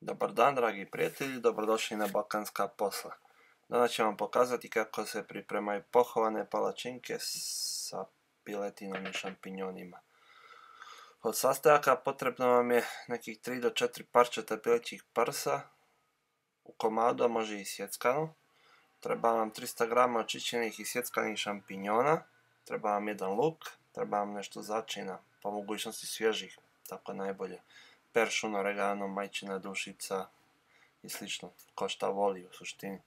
Dobar dan, dragi prijatelji, dobrodošli na Balkanska posla. Danas ću vam pokazati kako se pripremaju pohovane palačinke sa piletinom i šampinjonima. Od sastojaka potrebno vam je nekih 3 do 4 parčeta pilećih prsa, u komadu, a može i sjeckano. Treba vam 300 g očišćenih i sjeckanih šampinjona, treba vam jedan luk, treba vam nešto začina, po mogućnosti svježih, tako najbolje. Peršun, oregano, majčina dušica i slično, ko šta voli u suštini.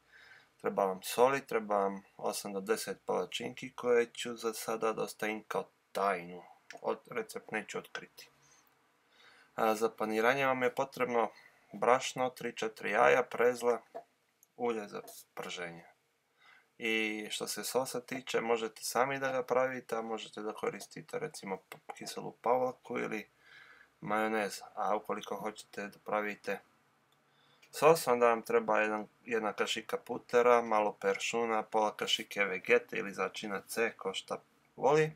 Treba vam soli, treba vam 8 do 10 palačinki koje ću za sada da ostavim kao tajnu. Recept neću otkriti. Za paniranje vam je potrebno brašno, 3-4 jaja, prezla, ulje za prženje. I što se sosa tiče, možete sami da ga pravite, a možete da koristite recimo kiselu pavlaku ili majonez. A ukoliko hoćete da pravite sos, onda vam treba jedna kašika putera, malo peršuna, pola kašike vegete ili začina C, ko šta voli,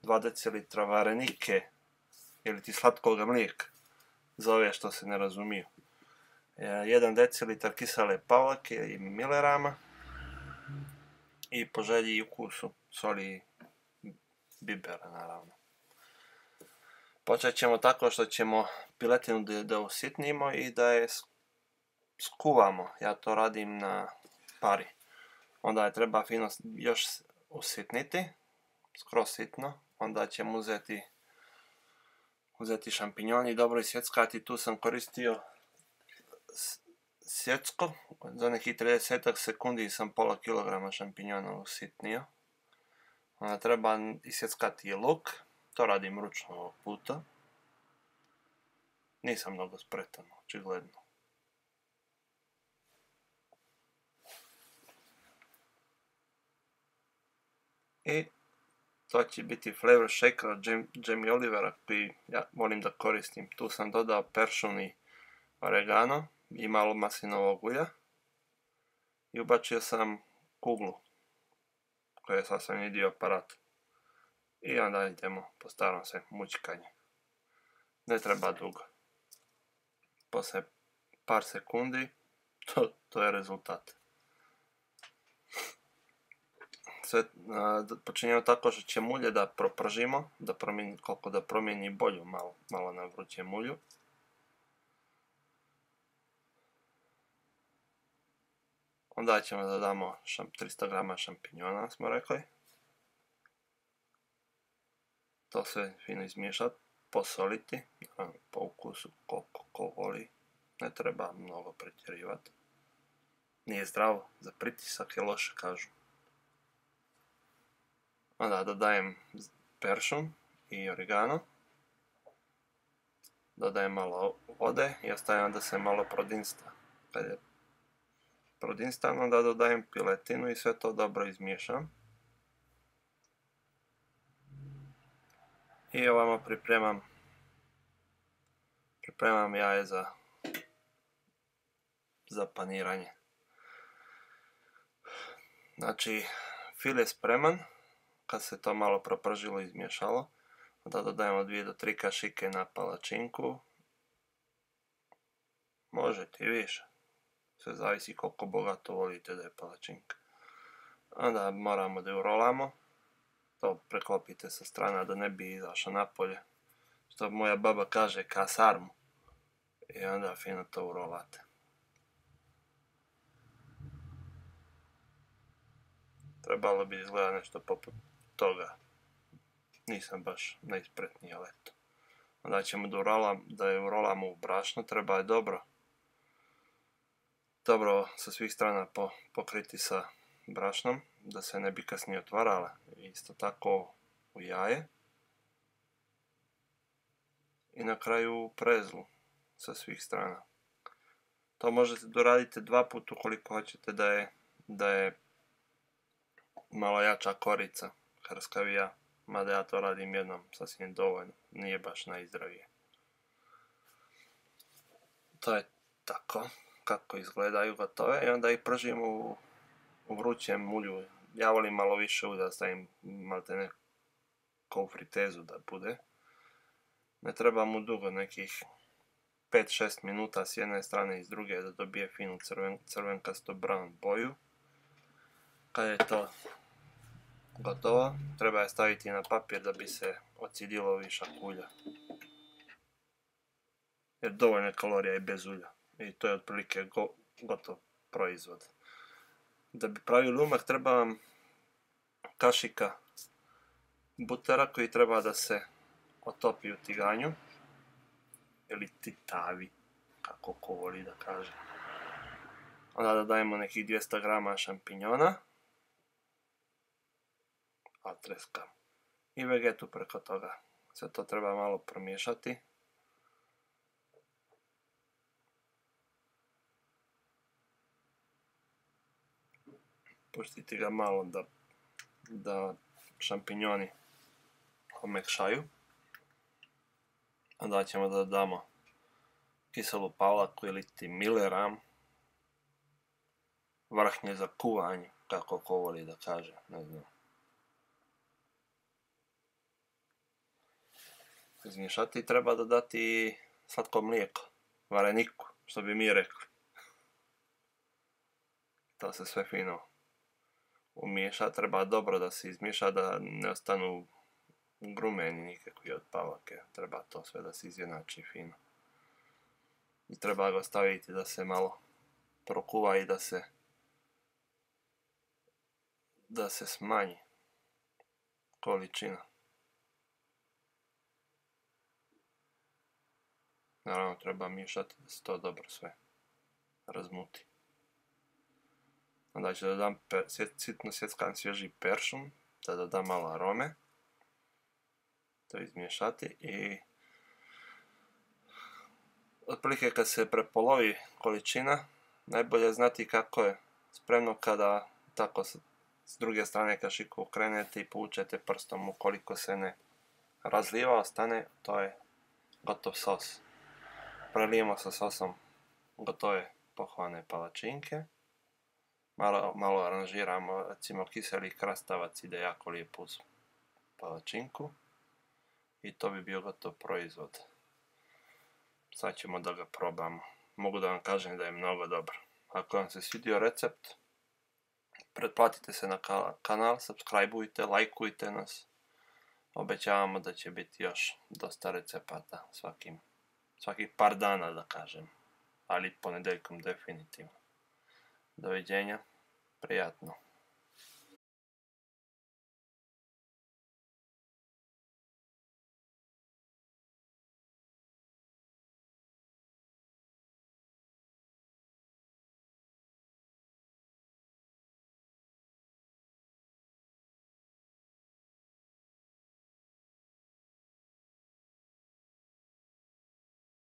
2 decilitra varenike ili ti slatkoga mlijeka, za ove što se ne razumiju, 1 decilitar kisele pavlake i milerama i po želji i ukusu soli i bibera, naravno. Počet ćemo tako što ćemo piletinu da usitnimo i da je skuvamo. Ja to radim na pari. Onda je treba fino još usitniti, skroz sitno. Onda ćemo uzeti šampinjon i dobro isjeckati. Tu sam koristio sjecko. Za nekih 30 sekundi sam pola kilograma šampinjona usitnio. Onda treba isjeckati i luk. To radim ručno ovog puta. Nisam mnogo spretan, očigledno. I to će biti flavor shaker od Jamie Olivera koji ja volim da koristim. Tu sam dodao peršun i oregano i malo maslinovog ulja. I ubačio sam kuglu koja je sastavni dio aparata. I onda idemo po starom se mućkanje. Ne treba dugo. Poslije par sekundi to je rezultat. Sve počinjemo tako što ćemo ulje da propržimo, koliko da promijeni boju, malo na vrućem ulju. Onda ćemo da damo 300 g šampinjona, smo rekli. To sve fino izmiješati, posoliti, po ukusu koliko ko voli, ne treba mnogo pretjerivati. Nije zdravo, za pritisak je loše, kažu. Onda dodajem peršun i oregano. Dodajem malo vode i ostavljam da se malo prodinsta. Kad je prodinstan, onda dodajem piletinu i sve to dobro izmiješam. I ovamo pripremam jaje za paniranje. Znači, fil je spreman. Kad se to malo propržilo i izmiješalo, onda dodajemo 2 do 3 kašike na palačinku. Možete i više. Sve zavisi koliko bogato volite da je palačinka. Onda moramo da ju rolamo. To preklopite sa strana da ne bi izašao napolje. Što moja baba kaže, ka sarmu. I onda fino to urolate. Trebalo bi izgleda nešto poput toga. Nisam baš najspretniji, ali eto. Onda ćemo da je urolamo u brašno. Treba je dobro sa svih strana pokriti sa brašnom, da se ne bi kasnije otvarale. Isto tako u jaje. I na kraju u prezlu sa svih strana. To možete doraditi 2 puta ukoliko hoćete da je malo jača korica, hrskavija, mada ja to radim jednom sasvim dovoljno, nije baš najzdravije. To je tako kako izgledaju gotove i onda ih pržimo u vrućem ulju. Ja volim malo više ulja, stavim maltene kao u fritezu da bude. Ne treba mu dugo, nekih 5-6 minuta s jedne strane i s druge da dobije finu crvenkasto brown boju. Kad je to gotovo, treba je staviti na papir da bi se ocidilo višak ulja. Jer dovoljno kalorija i bez ulja. I to je otprilike gotov proizvod. Da bi pravili umak treba vam kašika butera koji treba da se otopi u tiganju. Ili titavi, kako ko voli da kaže. Onda da dajemo nekih 200 grama šampinjona. Atreska. I vegetu preko toga. Sve to treba malo promiješati. Pustiti ga malo da šampinjoni omekšaju. Onda ćemo da dodamo kiselu pavlaku ili ti mileram. Vrhnje za kuvanje, kako ko voli da kaže, ne znam. Izmiješati treba dodati slatko mlijeko, vareniku, što bi mi rekli. To se sve fino umiješa, treba dobro da se izmiješa da ne ostanu grumeni nikakvi od pavlake. Treba to sve da se izjednači fino. I treba ga staviti da se malo prokuva i da se smanji količina. Naravno treba miješati da se to dobro sve razmuti. Onda ću dodam sitno sjeckan svježi peršun, da dodam malo arome. To izmiješati i otprilike kad se prepolovi količina, najbolje je znati kako je spremno kada tako s druge strane kašiku okrenete i povučete prstom. Ukoliko se ne razliva, ostane, to je gotov sos. Prelijemo sa sosom gotove pohvane palačinke. Malo aranžiramo, recimo kiseli krastavac ide jako lijepo uz palačinku. I to bi bio gotov proizvod. Sad ćemo da ga probamo. Mogu da vam kažem da je mnogo dobar. Ako vam se svidio recept, pretplatite se na kanal, subscribeujte, lajkujte nas. Obećavamo da će biti još dosta recepata svakih par dana da kažem. Ali ponedjeljkom definitivno. Doviđenja, prijatno.